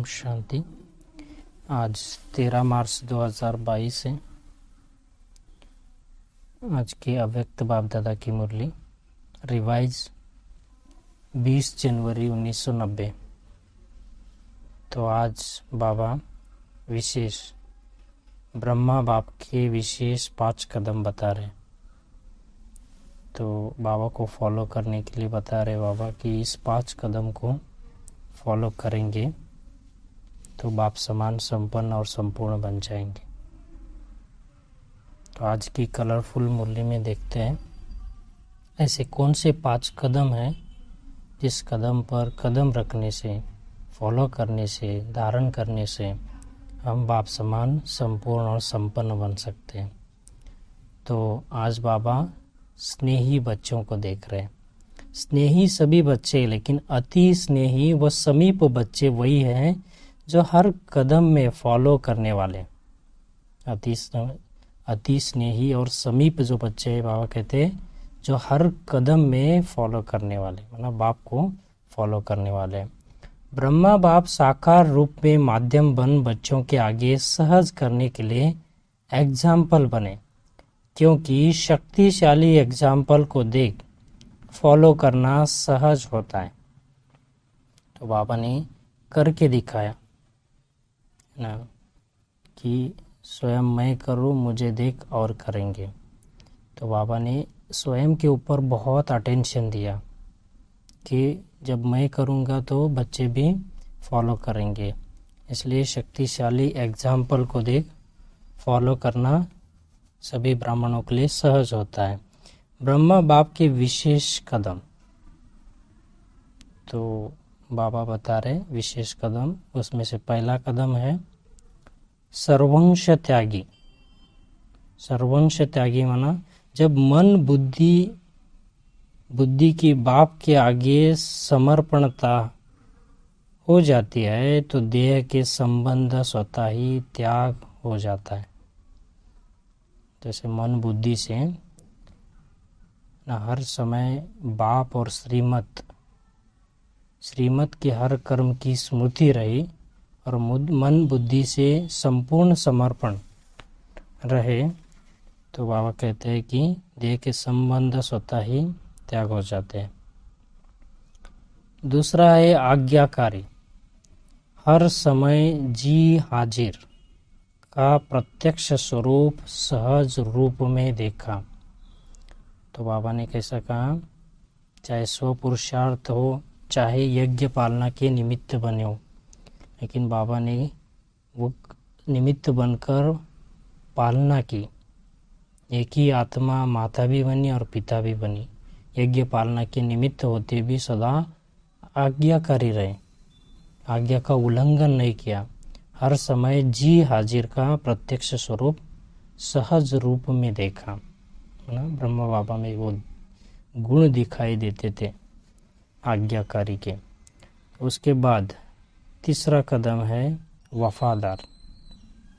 ओम शांति। आज 13 मार्च 2022 है। आज की अव्यक्त बाप दादा की मुरली रिवाइज 20 जनवरी 1990। तो आज बाबा विशेष ब्रह्मा बाप के विशेष 5 कदम बता रहे। तो बाबा को फॉलो करने के लिए बता रहे बाबा कि इस 5 कदम को फॉलो करेंगे तो बाप समान संपन्न और संपूर्ण बन जाएंगे। तो आज की कलरफुल मुरली में देखते हैं ऐसे कौन से 5 कदम हैं जिस कदम पर कदम रखने से, फॉलो करने से, धारण करने से हम बाप समान संपूर्ण और संपन्न बन सकते हैं। तो आज बाबा स्नेही बच्चों को देख रहे हैं। स्नेही सभी बच्चे, लेकिन अति स्नेही व समीप बच्चे वही हैं जो हर कदम में फॉलो करने वाले। अति स्नेही और समीप जो बच्चे हैं बाबा कहते हैं जो हर कदम में फॉलो करने वाले, मतलब बाप को फॉलो करने वाले। ब्रह्मा बाप साकार रूप में माध्यम बन बच्चों के आगे सहज करने के लिए एग्जाम्पल बने, क्योंकि शक्तिशाली एग्जाम्पल को देख फॉलो करना सहज होता है। तो बाबा ने करके दिखाया ना कि स्वयं मैं करूं, मुझे देख और करेंगे। तो बाबा ने स्वयं के ऊपर बहुत अटेंशन दिया कि जब मैं करूंगा तो बच्चे भी फॉलो करेंगे। इसलिए शक्तिशाली एग्जाम्पल को देख फॉलो करना सभी ब्राह्मणों के लिए सहज होता है। ब्रह्मा बाप के विशेष कदम, तो बाबा बता रहे विशेष कदम। उसमें से पहला कदम है सर्वंश त्यागी। सर्वंश त्यागी माना जब मन बुद्धि की बाप के आगे समर्पणता हो जाती है तो देह के संबंध स्वतः ही त्याग हो जाता है। जैसे मन बुद्धि से ना हर समय बाप और श्रीमत के हर कर्म की स्मृति रही और मन बुद्धि से संपूर्ण समर्पण रहे तो बाबा कहते हैं कि देह के संबंध स्वतः ही त्याग हो जाते हैं। दूसरा है आज्ञाकारी। हर समय जी हाजिर का प्रत्यक्ष स्वरूप सहज रूप में देखा। तो बाबा ने कैसा कहा, चाहे स्व पुरुषार्थ हो, चाहे यज्ञ पालना के निमित्त बने हो, लेकिन बाबा ने वो निमित्त बनकर पालना की। एक ही आत्मा माता भी बनी और पिता भी बनी। यज्ञ पालना के निमित्त होते भी सदा आज्ञाकारी रहे, आज्ञा का उल्लंघन नहीं किया। हर समय जी हाजिर का प्रत्यक्ष स्वरूप सहज रूप में देखा ना। ब्रह्मा बाबा में वो गुण दिखाई देते थे आज्ञाकारी के। उसके बाद तीसरा कदम है वफादार।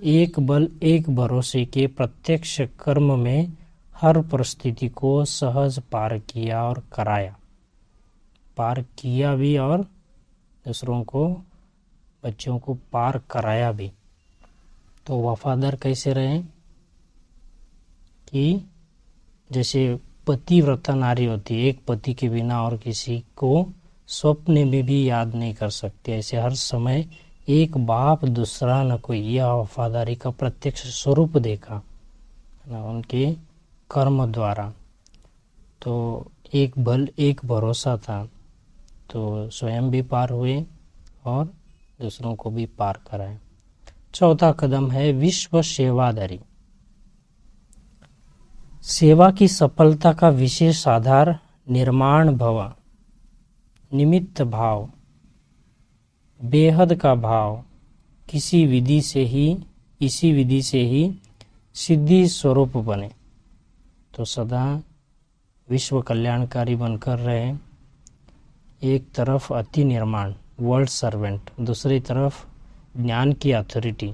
एक बल एक भरोसे के प्रत्यक्ष कर्म में हर परिस्थिति को सहज पार किया और कराया। पार किया भी और दूसरों को, बच्चों को पार कराया भी। तो वफादार कैसे रहें कि जैसे पतिव्रता नारी होती है, एक पति के बिना और किसी को स्वप्न में भी याद नहीं कर सकती, ऐसे हर समय एक बाप दूसरा न कोई, यह वफादारी का प्रत्यक्ष स्वरूप देखा ना उनके कर्म द्वारा। तो एक बल एक भरोसा था, तो स्वयं भी पार हुए और दूसरों को भी पार कराए। चौथा कदम है विश्व सेवादारी। सेवा की सफलता का विशेष आधार निर्माण भव, निमित्त भाव, बेहद का भाव, इसी विधि से ही सिद्धि स्वरूप बने। तो सदा विश्व कल्याणकारी बनकर रहे। एक तरफ अति निर्माण वर्ल्ड सर्वेंट, दूसरी तरफ ज्ञान की अथॉरिटी।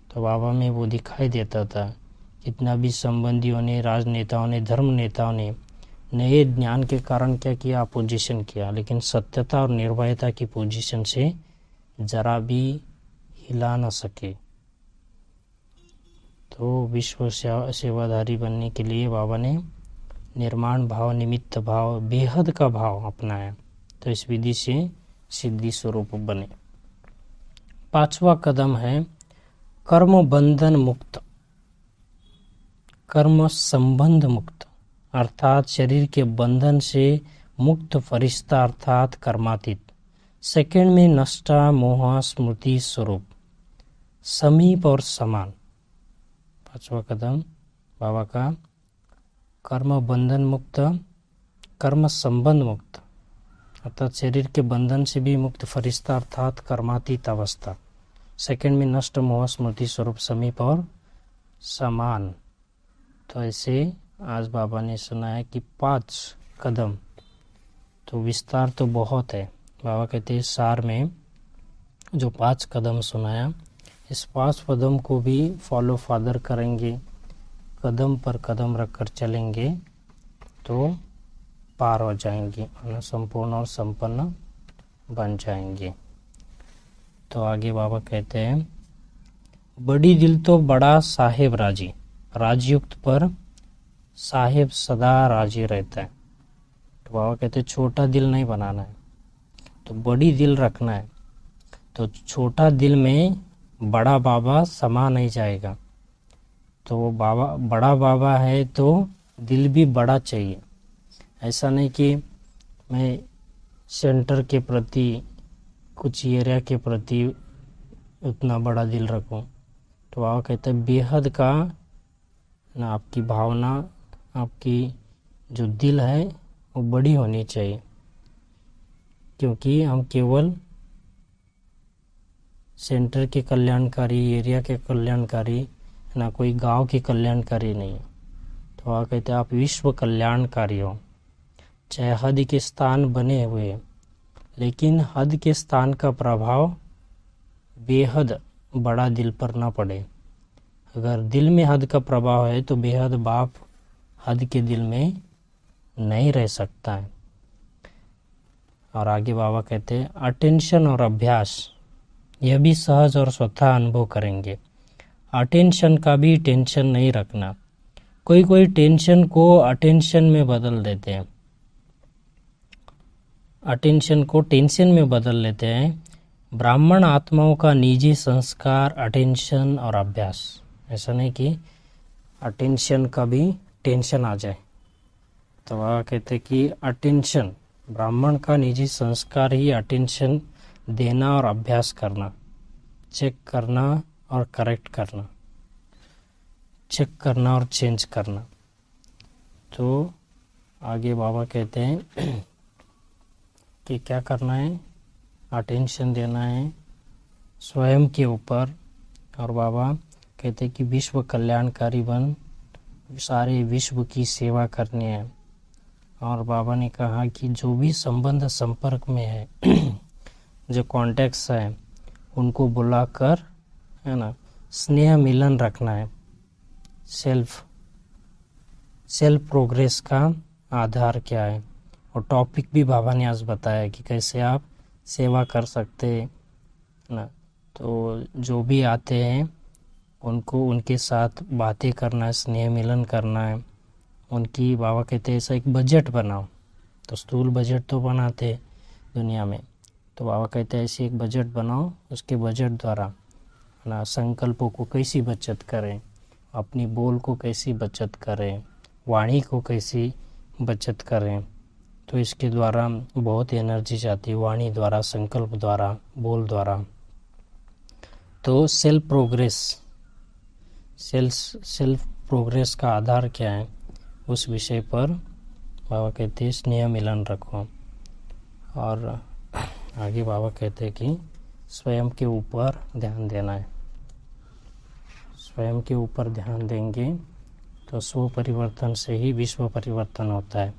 तो बाबा में वो दिखाई देता था। कितना भी संबंधियों ने, राजनेताओं ने, धर्म नेताओं ने नए ज्ञान के कारण क्या किया, अपोजिशन किया, लेकिन सत्यता और निर्भयता की पोजीशन से जरा भी हिला न सके। तो विश्व सेवाधारी बनने के लिए बाबा ने निर्माण भाव, निमित्त भाव, बेहद का भाव अपनाया। तो इस विधि से सिद्धि स्वरूप बने। 5वां कदम है कर्म बंधन मुक्त, कर्म संबंध मुक्त, अर्थात शरीर के बंधन से मुक्त फरिश्ता अर्थात कर्मातीत। सेकंड में नष्टा मोह स्मृति स्वरूप, समीप और समान। 5वां कदम बाबा का कर्म बंधन मुक्त, कर्म संबंध मुक्त, अर्थात शरीर के बंधन से भी मुक्त फरिश्ता अर्थात कर्मातीत अवस्था। सेकंड में नष्ट मोह स्मृति स्वरूप, समीप और समान। तो ऐसे आज बाबा ने सुनाया कि 5 कदम, तो विस्तार तो बहुत है। बाबा कहते हैं सार में जो 5 कदम सुनाया, इस 5 कदम को भी फॉलो फादर करेंगे, कदम पर कदम रखकर चलेंगे तो पार हो जाएंगे, संपूर्ण और संपन्न बन जाएंगे। तो आगे बाबा कहते हैं बड़ी दिल तो बड़ा साहेब राजी, राजयुक्त पर साहेब सदा राजी रहता है। तो बाबा कहते हैं छोटा दिल नहीं बनाना है, तो बड़ी दिल रखना है। तो छोटा दिल में बड़ा बाबा समा नहीं जाएगा। तो बाबा बड़ा बाबा है तो दिल भी बड़ा चाहिए। ऐसा नहीं कि मैं सेंटर के प्रति, कुछ एरिया के प्रति उतना बड़ा दिल रखूं। तो बाबा कहते हैं बेहद का ना, आपकी भावना, आपकी जो दिल है वो बड़ी होनी चाहिए, क्योंकि हम केवल सेंटर के कल्याणकारी, एरिया के कल्याणकारी, ना कोई गांव के कल्याणकारी नहीं है। तो वह कहते हैं आप विश्व कल्याणकारी हो। चाहे हद के स्थान बने हुए, लेकिन हद के स्थान का प्रभाव बेहद बड़ा दिल पर न पड़े। अगर दिल में हद का प्रभाव है तो बेहद बाप हद के दिल में नहीं रह सकता है। और आगे बाबा कहते हैं अटेंशन और अभ्यास, यह भी सहज और स्वतः अनुभव करेंगे। अटेंशन का भी टेंशन नहीं रखना। कोई टेंशन को अटेंशन में बदल देते हैं, अटेंशन को टेंशन में बदल लेते हैं। ब्राह्मण आत्माओं का निजी संस्कार अटेंशन और अभ्यास। ऐसा नहीं कि अटेंशन का भी टेंशन आ जाए। तो वह कहते हैं कि अटेंशन, ब्राह्मण का निजी संस्कार ही अटेंशन देना और अभ्यास करना, चेक करना और करेक्ट करना, चेक करना और चेंज करना। तो आगे बाबा कहते हैं कि क्या करना है, अटेंशन देना है स्वयं के ऊपर। और बाबा कहते हैं कि विश्व कल्याणकारी बन, सारे विश्व की सेवा करनी है। और बाबा ने कहा कि जो भी संबंध संपर्क में है, जो कॉन्टेक्ट्स हैं, उनको बुलाकर, है ना, स्नेह मिलन रखना है। सेल्फ प्रोग्रेस का आधार क्या है, और टॉपिक भी बाबा ने आज बताया कि कैसे आप सेवा कर सकते हैं ना। तो जो भी आते हैं उनको, उनके साथ बातें करना है, स्नेह मिलन करना है उनकी। बाबा कहते हैं ऐसा एक बजट बनाओ। तो स्थूल बजट तो बनाते दुनिया में, तो बाबा कहते हैं ऐसे एक बजट बनाओ, उसके बजट द्वारा ना संकल्पों को कैसी बचत करें, अपनी बोल को कैसी बचत करें, वाणी को कैसी बचत करें। तो इसके द्वारा बहुत एनर्जी जाती है, वाणी द्वारा, संकल्प द्वारा, बोल द्वारा। तो सेल्फ प्रोग्रेस का आधार क्या है, उस विषय पर बाबा कहते हैं स्नेह मिलन रखो। और आगे बाबा कहते हैं कि स्वयं के ऊपर ध्यान देना है। स्वयं के ऊपर ध्यान देंगे तो स्व परिवर्तन से ही विश्व परिवर्तन होता है।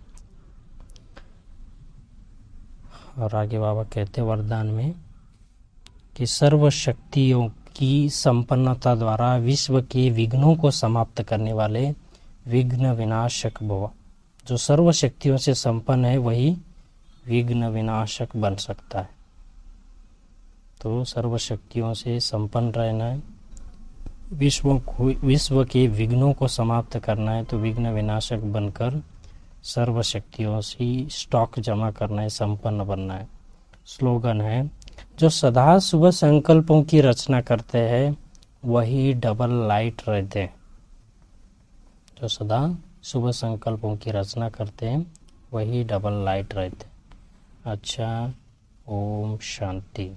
और आगे बाबा कहते हैं वरदान में कि सर्व शक्तियों की संपन्नता द्वारा विश्व के विघ्नों को समाप्त करने वाले विघ्न विनाशक भव। जो सर्व शक्तियों से संपन्न है वही विघ्न विनाशक बन सकता है। तो सर्वशक्तियों से संपन्न रहना है, विश्व के विघ्नों को समाप्त करना है, तो विघ्न विनाशक बनकर सर्वशक्तियों से स्टॉक जमा करना है, संपन्न बनना है। स्लोगन है, जो सदा शुभ संकल्पों की रचना करते हैं वही डबल लाइट रहते हैं। जो सदा शुभ संकल्पों की रचना करते हैं वही डबल लाइट रहते हैं। अच्छा, ओम शांति।